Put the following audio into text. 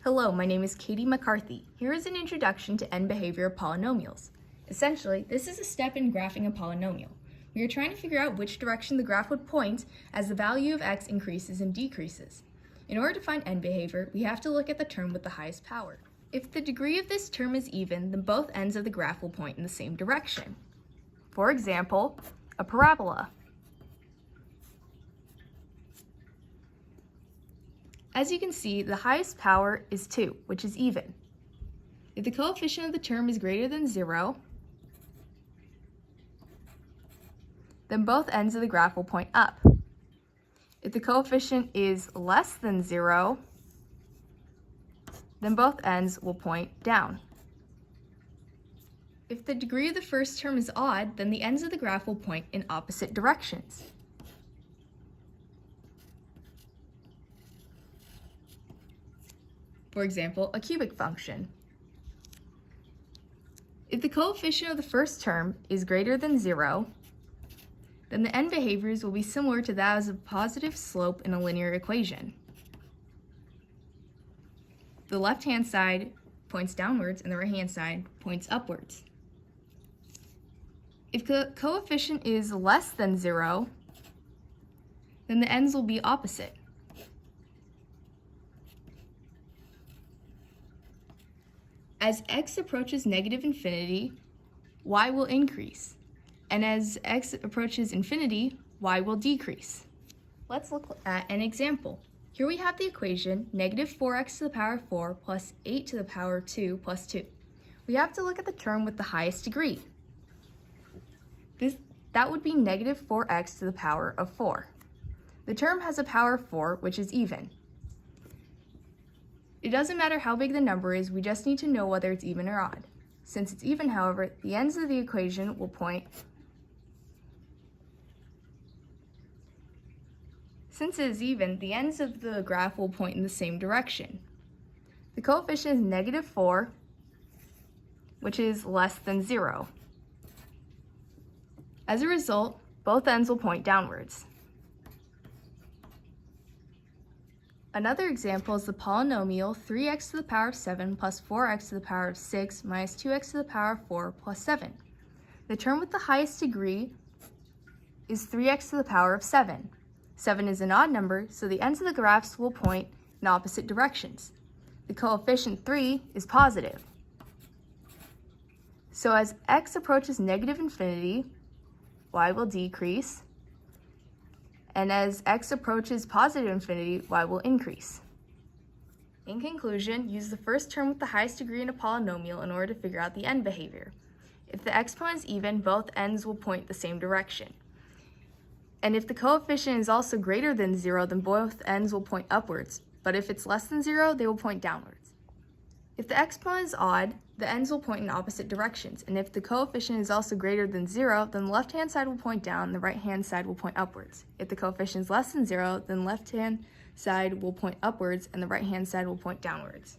Hello, my name is Katherine McCarthy. Here is an introduction to end behavior of polynomials. Essentially, this is a step in graphing a polynomial. We are trying to figure out which direction the graph would point as the value of x increases and decreases. In order to find end behavior, we have to look at the term with the highest power. If the degree of this term is even, then both ends of the graph will point in the same direction. For example, a parabola. As you can see, the highest power is 2, which is even. If the coefficient of the term is greater than 0, then both ends of the graph will point up. If the coefficient is less than 0, then both ends will point down. If the degree of the first term is odd, then the ends of the graph will point in opposite directions. For example, a cubic function. If the coefficient of the first term is greater than 0, then the end behaviors will be similar to that of a positive slope in a linear equation. The left-hand side points downwards and the right-hand side points upwards. If the coefficient is less than 0, then the ends will be opposite. As x approaches negative infinity, y will increase, and as x approaches infinity, y will decrease. Let's look at an example. Here we have the equation negative 4x to the power 4 plus 8 to the power 2 plus 2. We have to look at the term with the highest degree. That would be negative 4x to the power of 4. The term has a power of 4, which is even. It doesn't matter how big the number is, we just need to know whether it's even or odd. Since it's even, however, the ends of the equation will point. Since it is even, the ends of the graph will point in the same direction. The coefficient is negative 4, which is less than 0. As a result, both ends will point downwards. Another example is the polynomial 3x to the power of 7 plus 4x to the power of 6 minus 2x to the power of 4 plus 7. The term with the highest degree is 3x to the power of 7. 7 is an odd number, so the ends of the graphs will point in opposite directions. The coefficient 3 is positive. So as x approaches negative infinity, y will decrease. And as x approaches positive infinity, y will increase. In conclusion, use the first term with the highest degree in a polynomial in order to figure out the end behavior. If the exponent is even, both ends will point the same direction. And if the coefficient is also greater than 0, then both ends will point upwards. But if it's less than 0, they will point downwards. If the exponent is odd, the ends will point in opposite directions. And if the coefficient is also greater than 0, then the left-hand side will point down and the right-hand side will point upwards. If the coefficient is less than 0, then the left-hand side will point upwards and the right-hand side will point downwards.